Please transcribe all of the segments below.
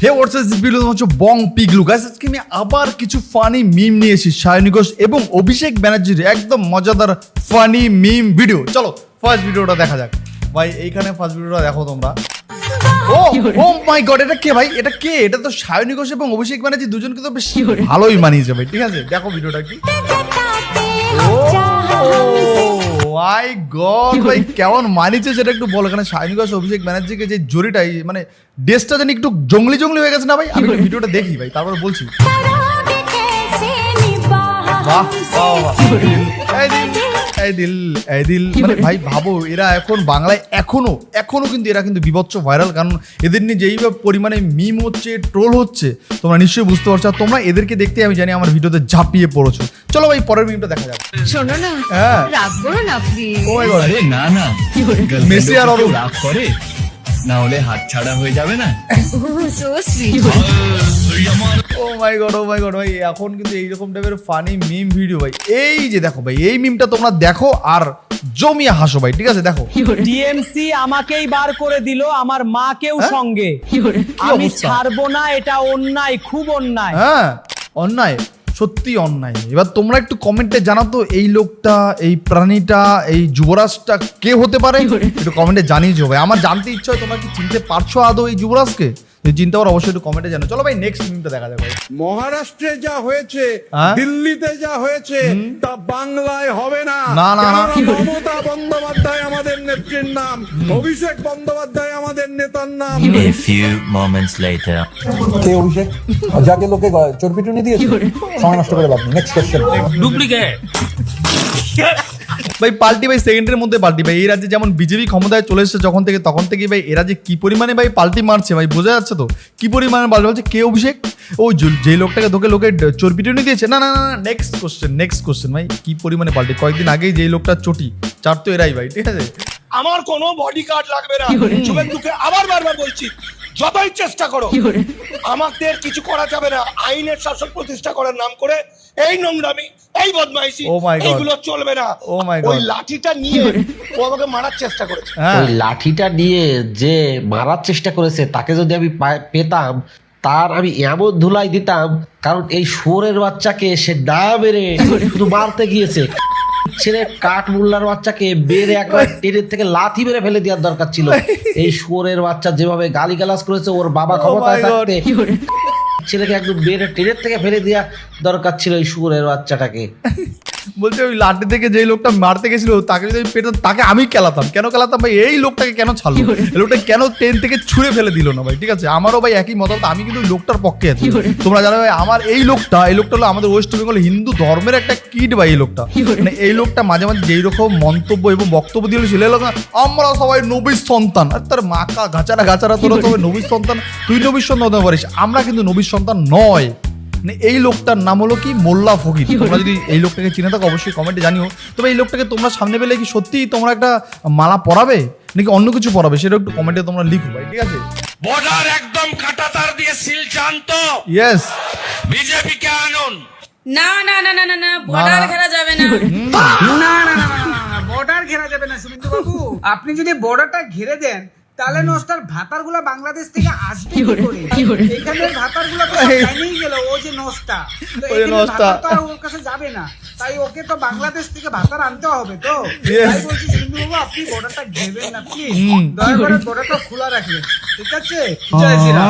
Hey WhatsApp this video হচ্ছে বং পিগলু guys. আজকে আমি আবার কিছু ফানি মিম নিয়ে এসেছি সায়নী ঘোষ এবং অভিষেক ব্যানার্জির একদম মজাদার ফানি মিম ভিডিও। চলো ফার্স্ট ভিডিওটা দেখা যাক ভাই। এইখানে ফার্স্ট ভিডিওটা দেখো তোমরা। ও মাই গড, এটা কে ভাই? এটা কে? এটা তো সায়নী ঘোষ এবং অভিষেক ব্যানার্জি দুজনকে তো বেশ ভালোই মানিয়েছে ভাই। ঠিক আছে, দেখো ভিডিওটা কি। মাই গড ভাই, কেমন মানিয়েছে সেটা একটু বলো। এখানে সায়নী ঘোষ অভিষেক ব্যানার্জিকে যে জরিটাই মানে ড্রেসটা জানি একটু জঙ্গলি জঙ্গলি হয়ে গেছে না ভাই? আমি একটু ভিডিওটা দেখি ভাই, তারপর বলছি। বাহ এই দিল মানে ভাই ভাবো, এরা এখন বাংলায় এখনো কিন্তু এরা কিন্তু বিভৎস ভাইরাল, কারণ এদের নিয়ে যেই পরিমাণে মিম হচ্ছে, ট্রোল হচ্ছে, তোমরা নিশ্চয়ই বুঝতে পারছো। আর তোমরা এদেরকে দেখতে আমি জানি আমার ভিডিওতে ঝাঁপিয়ে পড়েছো। চলো ভাই পরের মিমটা দেখা যাক। শোনো না, হ্যাঁ রাগ করো না প্লিজ। ও মাই গড, আরে না না, মেসি আর অরুণ রাগ করে না হলে হাত ছাড়া হয়ে যাবে না। So sweet. Oh my god ভাই, এখন কিন্তু এইরকম টাইপের ফানি মিম ভিডিও ভাই। এই যে দেখো ভাই, এই মিমটা তোমরা দেখো আর জমিয়ে হাসো ভাই। ঠিক আছে দেখো। টিএমসি আমাকেই বার করে দিল, আমার মাকেও সঙ্গে। আমি অবস্থা? ছাড়বো না, এটা অন্যায়, খুব অন্যায়। হ্যাঁ অন্যায়, সত্যি অন্যায়। এবার তোমরা একটু কমেন্টে জানাও তো, এই লোকটা, এই প্রাণীটা, এই যুবরাজটা কে হতে পারে? একটু কমেন্টে জানিয়েছো ভাই, আমার জানতে ইচ্ছা হয় তোমরা কি চিনতে পারছো আদৌ এই যুবরাজকে? যদি চিনতে পারো অবশ্যই একটু কমেন্টে জানো। চলো ভাই নেক্সট মিমটা দেখা যাবে। মহারাষ্ট্রে যা হয়েছে, হ্যাঁ? দিল্লিতে যা হয়েছে, তা বাংলায় হবে না। না, না, না। কেননা মমতা বন্দ্যোপাধ্যায় আমাদের নেত্রীর নাম, অভিষেক বন্দ্যোপাধ্যায় আমাদের নেতার নাম। A few moments later. কে অভিষেক? যাকে লোকে চোরপিটুনি দিয়েছে, সময় নষ্ট করে লাভ নেই। Next question. ভাই পাল্টি ভাই, সেকেন্ডের মধ্যে পাল্টি ভাই। এই রাজ্যে যেমন বিজেপি ক্ষমতায় চলে এসেছে যখন থেকে, তখন থেকে ভাই এরা যে কি পরিমাণে ভাই পাল্টি মারছে ভাই, বোঝা যাচ্ছে তো কি পরিমাণে পাল্টি বলছে। কে অভিষেক? ও যে লোকটাকে ধোকে লোকে চোরপিটুনি দিয়েছে। না না না, নেক্সট কোশ্চেন ভাই, কি পরিমাণে পাল্টি। কয়েকদিন আগেই যেই লোকটা চটি চার তো এরাই ভাই। ঠিক আছে, আমার কোনো বডি কার্ড লাগবে না। শুভেন্দুকে আবার বারবার বলছি, যতই চেষ্টা করো আমাদের কিছু করা যাবে না। আইনের শাসন প্রতিষ্ঠা করার নাম করে এই নোংরামি, এই বদমাইশি, Oh my God. এইগুলো চলবে না। Oh my God. ওই লাঠিটা নিয়ে ও আমাকে মারার চেষ্টা করেছে। হ্যাঁ ওই লাঠিটা নিয়ে যে মারার চেষ্টা করেছে, তাকে যদি আমি পেতাম, তার আমি এমন ধুলাই দিতাম, কারণ এই শুয়োরের বাচ্চাকে সে না মেরে শুধু মারতে গিয়েছে। ছেলে কাঠ মোল্লার বাচ্চাকে বেড়ে একবার টেনের থেকে লাথি মেরে ফেলে দেওয়ার দরকার ছিল। এই শুয়োরের বাচ্চা যেভাবে গালিগালাজ করেছে, ওর বাবা ক্ষমতায় my God. থাকতে ছেলেকে একদম বেড়ে টেনের থেকে ফেলে দেওয়া দরকার ছিল এই শুয়োরের বাচ্চাটাকে। বলছে ওই লাঠি থেকে যেই লোকটা মারতে গেছিল তাকে যদি আমি পেতাম, তাকে আমি কেলাতাম। কেন কেলাতাম ভাই? এই লোকটাকে কেন ছাড়লো? এই লোকটা কেন ট্রেন থেকে ছুঁড়ে ফেলে দিল না ভাই? ঠিক আছে, আমারও ভাই একই মতামত। আমি কিন্তু লোকটার পক্ষে আছি। তোমরা জানো ভাই, আমার এই লোকটা হলো আমাদের ওয়েস্ট বেঙ্গল হিন্দু ধর্মের একটা কিড ভাই। এই লোকটা মানে এই লোকটা মাঝে মাঝে যেই রকম মন্তব্য এবং বক্তব্য দিয়ে ছিল, আমরা সবাই নবীর সন্তান। আর তার মাকা গাচারা তোরা সবাই নবীর সন্তান, তুই নবীর সন্তান হতে পারিস, আমরা কিন্তু নবীর সন্তান নয়। মানে এই লোকটার নাম হলো কি মোল্লা ফকির। তোমরা যদি এই লোকটাকে চিনে থাকো অবশ্যই কমেন্টে জানিও। তবে এই লোকটাকে তোমরা সামনে পেলে কি সত্যিই তোমরা একটা মালা পরাবে নাকি অন্য কিছু পরাবে, সেটা একটু কমেন্টে তোমরা লিখো ভাই। ঠিক আছে, বর্ডার একদম কাঁটাতার দিয়ে সিল জানতো। ইয়েস, বিজেপি কে আনুন। না না না না না না, বর্ডার ঘেরা যাবে না। বর্ডার ঘেরা যাবে না শুভেন্দু বাবু। আপনি যদি বর্ডারটা ঘিরে দেন, তাহলে নষ্টার ভাতার গুলা বাংলাদেশ থেকে আসবে কি করে? এখানে ভাতার গুলা তো জানিয়ে গেল ও যে নষ্টা, তো ওই এখানে নষ্টা। ভাতার তো আর ওর কাছে যাবে না, তাই ওকে তো বাংলাদেশ থেকে ভাতার আনতে হবে। তো Yes. তাই বলছি শুভেন্দু বাবু, আপনি বর্ডারটা ঘেরবেন না প্লিজ, দয়া করে বর্ডারটা খোলা রাখবেন, ঠিক আছে? জয় শ্রীরাম।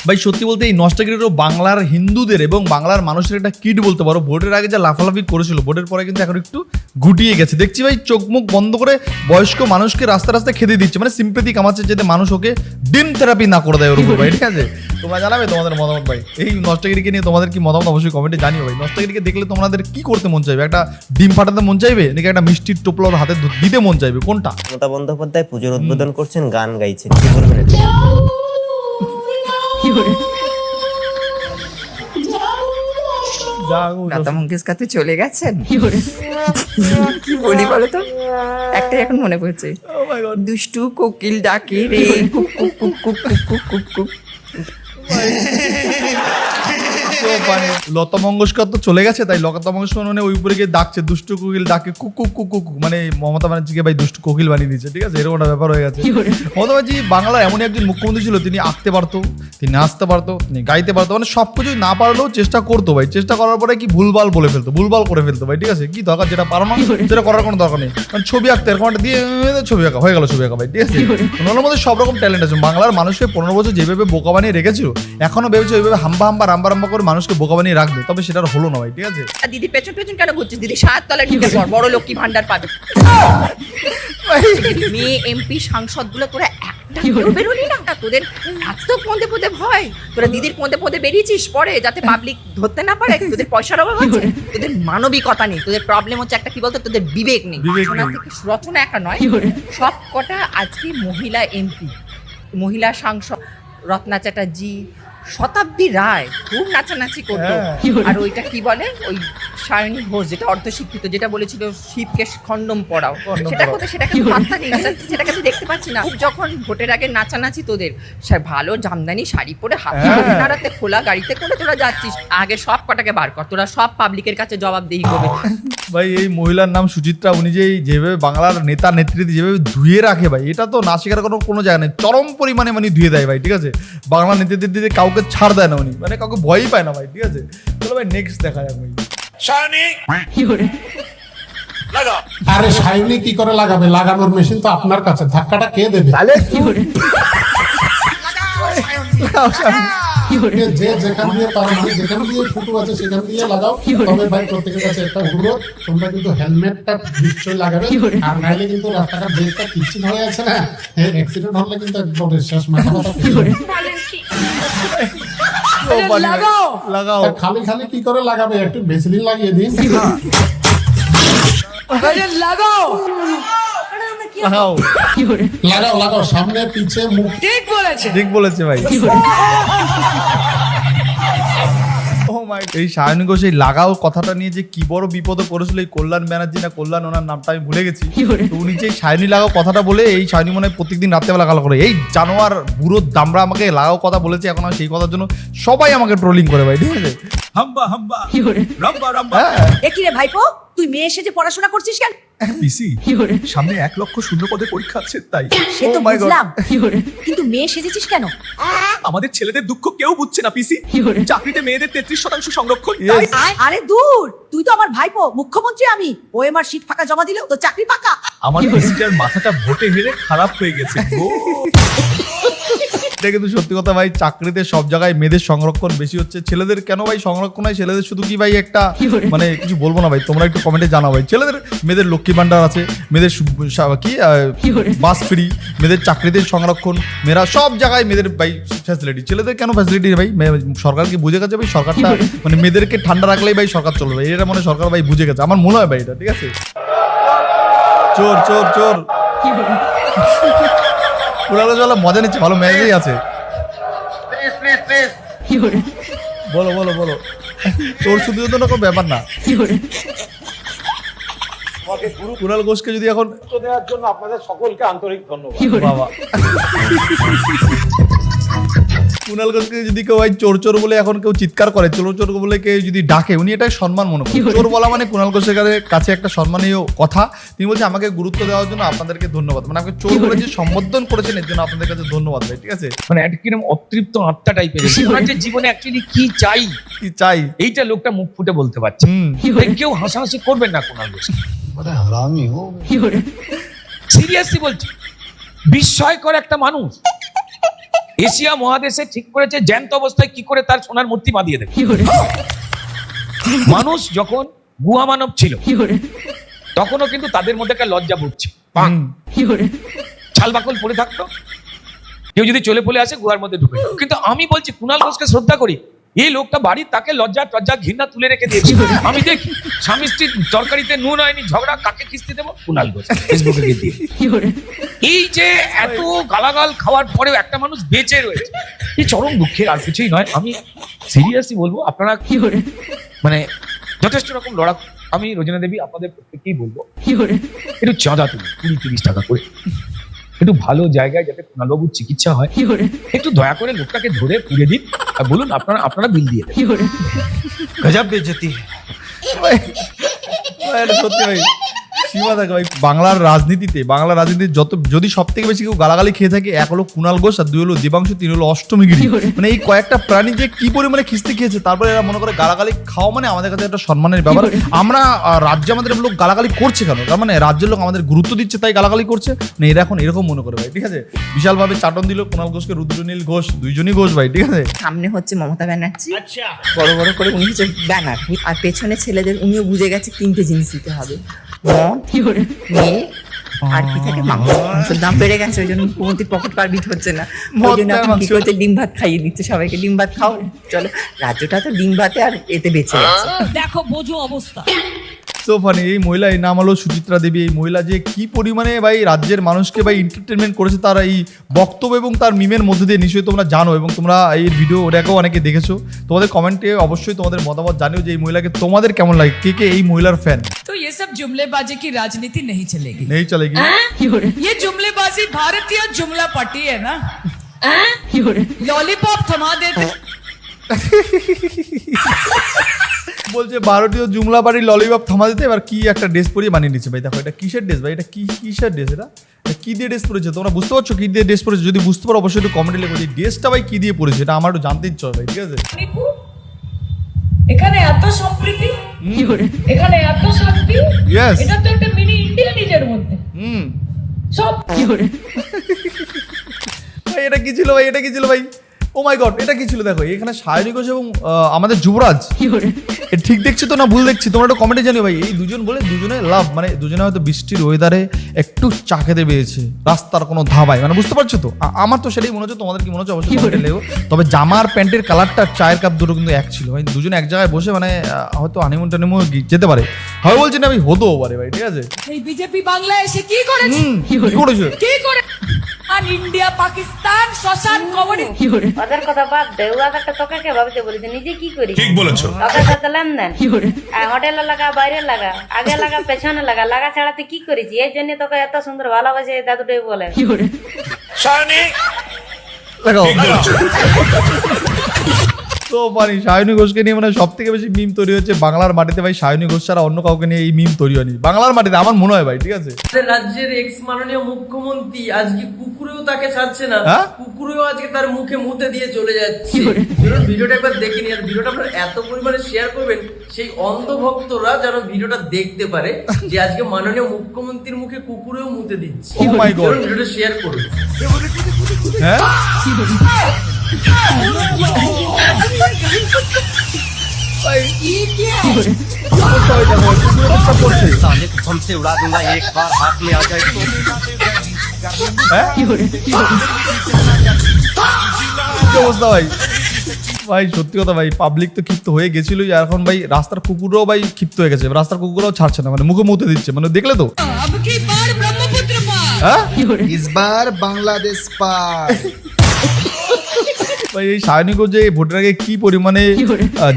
ভাই সত্যি বলতে এই নষ্টাগিরিরও বাংলার হিন্দুদের এবং বাংলার মানুষের একটা কিট বলতে পারো। ভোটের আগে যা লাফালাফি করেছিল, ভোটের পরে কিন্তু এখন একটু গুটিয়ে গেছে। দেখছি ভাই চোখ মুখ বন্ধ করে বয়স্ক মানুষকে রাস্তায় খেতে দিচ্ছে, মানে সিম্পেথি কামাচ্ছে যাতে মানুষ ওকে ডিম থেরাপি না করে দেয় ওর উপর ভাই। ঠিক আছে, তোমরা জানাবে তোমাদের মতামত ভাই। এই নষ্টাগিরিকে নিয়ে তোমাদের কি মতামত অবশ্যই কমেন্টে জানিও ভাই। নষ্টাগিরিকে দেখলে তোমাদের কি করতে মন চাইবে? একটা ডিম ফাটাতে মন চাইবে নাকি একটা মিষ্টির টোপলা ওর হাতে দিতে মন চাইবে? কোনটা? মমতা বন্দ্যোপাধ্যায় পুজোর উদ্বোধন করছেন, গান গাইছেন, কি বলবেন এটা? লতা মঙ্গেশকর চলে গেছেন। কি বলি বলো তো, একটাই এখন মনে পড়ছে, Oh my God. দুষ্টু কোকিল ডাকে রে, cook cook cook cook cook cook cook cook. মানে লতা মঙ্গেশকর তো চলে গেছে, তাই লতা মঙ্গেশকর মানে ওই উপরে গিয়ে ডাকছে দুষ্টু কোকিল, ডাকে কুকু কুকু কুকু, মানে মমতা ব্যানার্জিকে ভাই দুষ্টু কোকিল বানিয়ে দিচ্ছে, ঠিক আছে, এরকম একটা ব্যাপার হয়ে গেছে। মমতা ব্যানার্জি বাংলার এমন একজন মুখ্যমন্ত্রী ছিল, তিনি আঁকতে পারতো, তিনি নাচতে পারতো, তিনি গাইতে পারতো, মানে সবকিছু না পারলেও চেষ্টা করতো ভাই, চেষ্টা করার পরে কি ভুলভাল বলে ফেলতো, ভুলভাল করে ফেলতো ভাই, ঠিক আছে, কি দরকার যেটা পারো না যেটা করার কোনো দরকার নেই, মানে ছবি আঁকতে এরকম একটা দিয়ে ছবি আঁকা হয়ে গেল, ছবি আঁকা ভাই, ঠিক আছে। ওনার মধ্যে সব রকম ট্যালেন্ট আছে। বাংলার মানুষকে 15 বছর যেভাবে বোকা বানিয়ে রেখেছিল, এখনো ভেবেছে ওইভাবে হাম্বা হাম্বা রাম্বা রাম্বা করে মানুষকে বোকা বানিয়ে রাখবে, তবে সেটা আর হলো না ভাই, ঠিক আছে। আর দিদি পেছন পেছন কেন ঘুরছিস? দিদি 7 তলায় ঢুকে পড়, বড় লক্ষ্মী ভান্ডার পাবে। মেয়ে এমপি সাংসদ গুলো তোরা একটা কেউ বেরোলি না, তোদের এত পদে পদে ভয়, তোরা দিদির পদে পদে বেরিয়েছিস পরে যাতে পাবলিক ধরতে না পারে, তোদের পয়সার অভাব আছে, তোদের মানবিকতা নেই, তোদের প্রবলেম হচ্ছে একটা কি বলতো, তোদের বিবেক নেই। রচনা থেকে রচনা একা নয়, সব কটা আজকে মহিলা এমপি, মহিলা সাংসদ, রত্না চ্যাটার্জি, শতাব্দী রায় খুব নাচানাচি করতো। আর ওইটা কি বলে, ওই সায়নী ঘোষ যেটা অর্ধশিক্ষিত, যেটা বলেছিল শিবকে খণ্ডম পড়াও, সেটা কোথায়, সেটাকে পাত্তা নেই, সেটাকে আমি দেখতে পাচ্ছি না। খুব যখন ভোটের আগে নাচানাচি তোদের, সে ভালো জামদানি শাড়ি পরে হাতে নাড়াতে খোলা গাড়িতে করে তোরা যাচ্ছিস, আগে সব কটাকে বার কর, তোরা সব পাবলিকের কাছে জবাবদিহি করবে। ভাই এই মহিলার নাম সুচিত্রা, উনি যেভাবে বাংলার নেতা নেত্রীদের যেভাবে ধুয়ে রাখে ভাই, এটা তো না শেখার কোনো জায়গা নেই, চরম পরিমাণে মানে ধুয়ে দেয় ভাই, ঠিক আছে। বাংলা নেত্রীদের দিকে কাউকে ছাড় দেয় না উনি, মানে কাউকে ভয়ই পায় না ভাই, ঠিক আছে। চলো ভাই নেক্সট দেখা যাক ভাই। শানি লাগা। আরে সাইনি কি করে লাগাবে? লাগানোর মেশিন তো আপনার কাছে, ধাক্কাটা কে দেবে? যে যেখান দিয়ে পারো, মানে যেখান দিয়ে ফুটো আছে সেখান দিয়ে লাগাও। তবে ভাই প্রত্যেকের কাছে একটা অনুরোধ, তোমরা কিন্তু হেলমেটটা নিশ্চয়ই লাগাবে, আর নাইলে কিন্তু রাস্তাঘাট ব্রেকটা পিচ্ছিল হয়ে আছে না, অ্যাক্সিডেন্ট হলে কিন্তু একদম শেষ, মাথা মাথা লাগাও। খালি খালি কি করে লাগাবে? একটু ভেসলিন লাগিয়ে দিন। লাগাও লাগাও লাগাও, সামনে পিছে মুখ। ঠিক বলেছে ভাই। ও মাই, এই সায়নী ঘোষ এই লাগাও কথাটা নিয়ে যে কি বড় বিপদে পড়েছিল এই কল্যাণ ব্যানার্জি না কল্যাণ, ওনার নামটা আমি ভুলে গেছি, তো উনি যে সায়নী লাগাও কথাটা বলে, এই সায়নী মনে হয় প্রত্যেকদিন রাত্রেবেলা গাল করে, এই জানোয়ার বুড়ো দামড়া আমাকে লাগাও কথা বলেছে, এখন আমি সেই কথার জন্য সবাই আমাকে ট্রোলিং করে ভাই, ঠিক আছে। হাম্বা হাম্বা রাম্বা রাম্বা। দেখি রে ভাইপো, তুই মেয়ে এসে যে পড়াশোনা করছিস কেন? পিসি সামনে 1 লক্ষ শূন্য পদে পরীক্ষা আছে, তাই সে তো Oh my God. বুঝলাম, কিন্তু মেয়ে সেজেছিস কেন? আমাদের ছেলেদের দুঃখ কেউ বুঝছে না পিসি। চাকরিতে মেয়েদের 33% সংরক্ষণ। Yes. আরে দূর, তুই তো আমার ভাইপো, মুখ্যমন্ত্রী আমি, ওএমআর সিট ফাঁকা জমা দিলেও তো চাকরি পাকা। আমার পিসিটার মাথাটা ভোটে হেরে খারাপ হয়ে গেছে গো। এটা কিন্তু সত্যি কথা ভাই, চাকরিতে সব জায়গায় মেয়েদের সংরক্ষণ বেশি হচ্ছে, ছেলেদের কেন ভাই সংরক্ষণ হয়? ছেলেদের শুধু কি ভাই একটা মানে কিছু বলবো না ভাই, তোমরা একটু কমেন্টে জানাও ভাই। মেয়েদের লক্ষ্মী ভান্ডার আছে, মেয়েদের কি বাস ফ্রি, মেয়েদের চাকরিতে সংরক্ষণ, মেয়েরা সব জায়গায় মেয়েদের ভাই ফ্যাসিলিটি, ছেলেদের কেন ফ্যাসিলিটি ভাই? সরকার কি বুঝে গেছে ভাই? সরকারটা মানে মেয়েদেরকে ঠান্ডা রাখলেই ভাই সরকার চলবে ভাই, এটা মানে সরকার ভাই বুঝে গেছে, আমার মনে হয় ভাই এটা, ঠিক আছে। চোর চোর চোর পুরো মজা নিচ্ছে, ভালো ম্যাচই আছে। বলো বলো বলো, চোর শুধু তো কোনো ব্যাপার না। কুণাল ঘোষকে যদি এখন দেওয়ার জন্য আপনাদের সকলকে আন্তরিক ধন্যবাদ। বাবা কুণাল ঘোষকে যদি কেউ ভাই চোর চোর বলে এখন কেউ চিৎকার করে, চোর চোর বলে কেউ যদি ডাকে, উনি এটা সম্মান মনে করেন। চোর বলা মানে কুণাল ঘোষের কাছে একটা সম্মানীয় কথা। তিনি বলছে আমাকে গুরুত্ব দেওয়ার জন্য আপনাদেরকে ধন্যবাদ, মানে আমাকে চোর বলে যে সম্বোধন করেছেন এর জন্য আপনাদের কাছে ধন্যবাদ ভাই, ঠিক আছে। মানে একটা কিরকম অতৃপ্ত আত্মা টাইপের, ওনার যে জীবনে অ্যাকচুয়ালি কি চাই কি চাই এইটা লোকটা মুখ ফুটে বলতে পারছে। তাই কেউ হাসাহাসি করবেন না কুণাল ঘোষ, সিরিয়াসলি বলছি, বিস্ময়কর একটা মানুষ। এশিয়া মহাদেশে ঠিক করেছে জ্যান্ত অবস্থায় কি করে তার সোনার মূর্তি বাঁধিয়ে দেবে। মানুষ যখন গুহা মানব ছিল তখনও কিন্তু তাদের মধ্যে একটা লজ্জা ভুগছে, ছালবাকল পড়ে থাকতো, কেউ যদি চলে পড়ে আসে গুহার মধ্যে ঢুকে। কিন্তু আমি বলছি কুণাল ঘোষকে শ্রদ্ধা করি, এই লোকটা বাড়ির তাকে লজ্জা টজ্জা ঘৃণা তুলে রেখে দিয়েছে। আমি দেখি স্বামী স্ত্রীর তরকারিতে নুন হয়নি, ঝগড়া, কাকে কিস্তি দেবো? কুণাল ঘোষ ফেসবুকে গিয়ে দিয়ে। এই যে এত গালাগাল খাওয়ার পরেও একটা মানুষ বেঁচে রয়েছে, এই চরম দুঃখের, আর কিছুই নয়। আমি সিরিয়াসলি বলবো, আপনারা মানে যথেষ্ট রকম লড়া, আমি রোজনা দেবী আপনাদের প্রত্যেককেই বলবো একটু চাঁদা তুলি 20-30 টাকা করে, একটু ভালো জায়গায় যাতে কুণালবাবুর চিকিৎসা হয়, একটু দয়া করে লোকটাকে ধরে পুড়ে দিন আর বলুন আপনারা বিল দিয়ে দেন। গজব বেজতি। ভাই, এটা সত্যি ভাই সীমা থাকে ভাই। বাংলার রাজনীতিতে যদি সব থেকে বেশি কেউ গালাগালি খেয়ে থাকে, এক হলো কুণাল ঘোষ আর দুই হলো দেবাংশু, তিন হলো অষ্টমীগিরি। মানে এই কয়েকটা প্রাণী যে কি পরিমাণে খিস্তি খেয়েছে, তারপরে এরা মনে করে গালাগালি খাওয়া মানে আমাদের কাছে একটা সম্মানের ব্যাপার। আমরা রাজ্যে আমাদের লোক গালাগালি করছে কেন, তার মানে রাজ্যের লোক আমাদের গুরুত্ব দিচ্ছে তাই গালাগালি করছে, মানে এরা এখন এরকম মনে করে ভাই। ঠিক আছে, বিশালভাবে চাটন দিল কুণাল ঘোষকে, রুদ্রনীল ঘোষ, দুইজনই ঘোষ ভাই। ঠিক আছে, সামনে হচ্ছে মমতা ব্যানার্জি, বড় বড় করে উনি হচ্ছে ব্যানার, আর পেছনে ছেলেদের উনিও বুঝে গেছে 3টে জিনিস দিতে হবে, মদ, মেয়ে আর কি থাকে, মাংসের দাম বেড়ে গেছে, ওই জন্য মুখ্যমন্ত্রীর পকেট পারবিট হচ্ছে না, ওই জন্য এখন কি করছে, ডিম ভাত খাইয়ে দিচ্ছে সবাইকে, ডিম ভাত খাও, চলো। রাজ্যটা তো ডিম ভাতে আর এতে বেঁচে গেছে। দেখো বোঝো অবস্থা। সো ফানি, এই মহিলা, এই নাম হলো সুচিত্রা দেবী। এই মহিলা যে কি পরিমাণে ভাই রাজ্যের মানুষকে ভাই এন্টারটেনমেন্ট করেছে তার এই বক্তব্য এবং তার মিমের মধ্যে দিয়ে, নিশ্চয়ই তোমরা জানো এবং তোমরা এই ভিডিও ওটাকেও অনেকে দেখেছো। তোমাদের কমেন্টে অবশ্যই তোমাদের মতামত জানিও যে এই মহিলাকে তোমাদের কেমন লাগে, কে কে এই মহিলার ফ্যান। तो ये सब जुमलेबाजी की राजनीति नहीं चलेगी। নেই চলেগি। ये जुमलेबाजी भारतीय जुमला पट्टी है ना, लॉलीपॉप थमा देते। বলছে ভারতীয় জুমলা বাড়ির ললিপপ থামা দিতে, এবার কি একটা ড্রেস পরিয়ে বানিয়ে নিচ্ছে ভাই। দেখো এটা কিসের ড্রেস ভাই, এটা কিসের ড্রেস, এটা কি দিয়ে ড্রেস পরেছে, তোমরা বুঝতে পারছো কি দিয়ে ড্রেস পরেছে? যদি বুঝতে পারো অবশ্যই একটু কমেন্টে লিখো যে ড্রেসটা ভাই কি দিয়ে পরেছে, এটা আমার একটু জানতে ইচ্ছা হয় ভাই। ঠিক আছে, এখানে এত সম্প্রীতি, এখানে এত শান্তি, ইয়েস, এটা তো একটা মিনি ইন্ডিয়া নিজের মধ্যে সব। ভাই এটা কি ছিল ভাই, এটা কি ছিল ভাই, ও মাই গড, এটা কি ছিল? দেখো এখানে সায়নী ঘোষ এবং আমাদের যুবরাজ, ঠিক দেখছি তো না ভুল দেখছি, তোমরা একটু কমেন্টে জানিও ভাই। এই দুজন বলে দুজনে লাভ, মানে দুজনে হয়তো বৃষ্টির ওয়েদারে একটু চা খেতে পেয়েছে রাস্তার কোনো ধাবায়, মানে বুঝতে পারছো তো? আমার তো সেটাই মনে হচ্ছে, তোমাদের কি মনে হচ্ছে অবশ্যই কমেন্টে লেগো। তবে জামার প্যান্টের কালারটা, চায়ের কাপ দুটো কিন্তু এক ছিল ভাই। দুজনে এক জায়গায় বসে মানে হয়তো হানিমুন টানিমুন যেতে পারে, হয় বলছি না আমি হতেও পারে ভাই। ঠিক আছে, এই বিজেপি বাংলায় এসে কি করেছে, কি করেছে? কি করে আর ইন্ডিয়া পাকিস্তান শ্মশান কবরে ওদের কথা বাদ দে, ওদেরটা তোকে কে ভাবতে বলেছে, নিজে কি করিস? ঠিক বলেছো। তোকে সাথে লেনদেন, হোটেলে লাগা, বাইরে লাগা, আগে লাগা, পেছনে লাগা, লাগা ছাড়া তুই কি করেছি? এই জন্য তোকে এত সুন্দর ভালোবাসে, দাদুটাই বলে। দেখো তো মানে সায়নী ঘোষকে নিয়ে মানে সব থেকে বেশি মিম তৈরি হচ্ছে বাংলার মাটিতে ভাই। সায়নী ঘোষ ছাড়া অন্য কাউকে নিয়ে এই মিম তৈরি হয়নি বাংলার মাটিতে, আমার মনে হয় ভাই। ঠিক আছে, রাজ্যের এক্স মাননীয় মুখ্যমন্ত্রী আজকে কুকুরেও তাকে ছাড়ছে না, কুকুরেও আজকে তার মুখে মুতে দিয়ে চলে যাচ্ছে। ভিডিওটা একবার দেখে নিন, আর ভিডিওটা আপনারা এত পরিমাণে শেয়ার করবেন সেই অন্ধভক্তরা যেন ভিডিওটা দেখতে পারে যে আজকে মাননীয় মুখ্যমন্ত্রীর মুখে কুকুরেও মুতে দিচ্ছে। ও মাই গড, ভিডিওটা শেয়ার করুন। হ্যাঁ ভাই সত্যি কথা ভাই, পাবলিক তো ক্ষিপ্ত হয়ে গেছিল, এখন ভাই রাস্তার কুকুরও ভাই ক্ষিপ্ত হয়ে গেছে, রাস্তার কুকুরও ছাড়ছে না, মানে মুখে মুতে দিচ্ছে, মানে দেখলে তো। হ্যাঁ ইসবার বাংলাদেশ পার। ভাই এই সায়নী ঘোষ যে ভোটের আগে কি পরিমাণে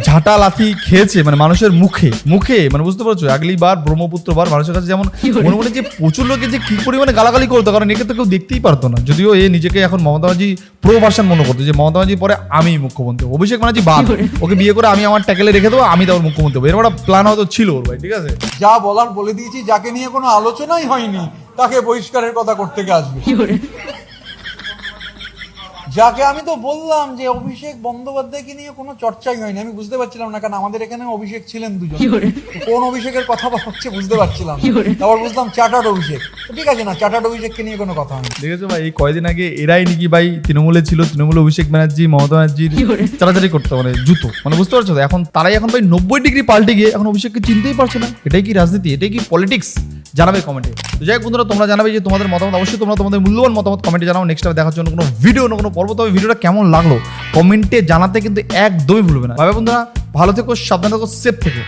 ঝাঁটা লাথি খেয়েছে, মানে মানুষের মুখে মুখে, মানে বুঝতে পারছো? আগলিবার ব্রহ্মপুত্রবার মানুষের কাছে যেমন মনে মনে যে প্রচুর লোকে যে কি পরিমাণে গালাগালি করতো, কারণ একে তো কেউ দেখতেই পারতো না। যদিও এ নিজেকে এখন মমতা ব্যানার্জি প্রো ভার্সন মনে করতো, যে মমতা ব্যানার্জি পরে আমি মুখ্যমন্ত্রী, অভিষেক ব্যানার্জি বাদ, ওকে বিয়ে করে আমি আমার ট্যাকেলে রেখে দেবো, আমি তারপর মুখ্যমন্ত্রী হবো, এরকম একটা প্ল্যান হয়তো ছিল ওর ভাই। ঠিক আছে, যা বলার বলে দিয়েছি, যাকে নিয়ে কোনো আলোচনাই হয়নি তাকে বহিষ্কারের কথা করতে আসবে। যাকে আমি তো বললাম যে অভিষেক বন্দ্যোপাধ্যায়কে নিয়ে কোনো চর্চাই হয়নি, আমি বুঝতে পারছিলাম না, কারণ আমাদের এখানে অভিষেক ছিলেন দুজন, কোন অভিষেকের কথা হচ্ছে বুঝতে পারছিলাম। তারপর বুঝলাম চার্টার্ড অভিষেক, ঠিক আছে না, চার্টার্ড অভিষেককে নিয়ে কোনো কথা হয়নি। দেখেছো ভাই, এই কয়দিন আগে এরাই নাকি ভাই তৃণমূলে ছিল, তৃণমূল অভিষেক ব্যানার্জি মমতা ব্যানার্জির চালাচালি করতে, মানে জুতো, মানে বুঝতে পারছো? এখন তারাই এখন ভাই 90 ডিগ্রি পাল্টে গিয়ে এখন অভিষেককে চিনতেই পারছে না। এটাই কি রাজনীতি, এটাই কি পলিটিক্স? জানাবে কমেন্টে। তো যাই হোক বন্ধুরা, তোমরা জানাবে যে তোমাদের মতামত, অবশ্যই তোমরা তোমাদের মূল্যবান মতামত কমেন্টে জানাও। নেক্সট টাইম দেখার জন্য কোনো ভিডিও না কোনো পর্ব, তবে ভিডিওটা কেমন লাগলো কমেন্টে জানাতে কিন্তু একদমই ভুলবে না। ভাবে বন্ধুরা, ভালো থেকো, সাবধানে থেকো, সেফ থেকো।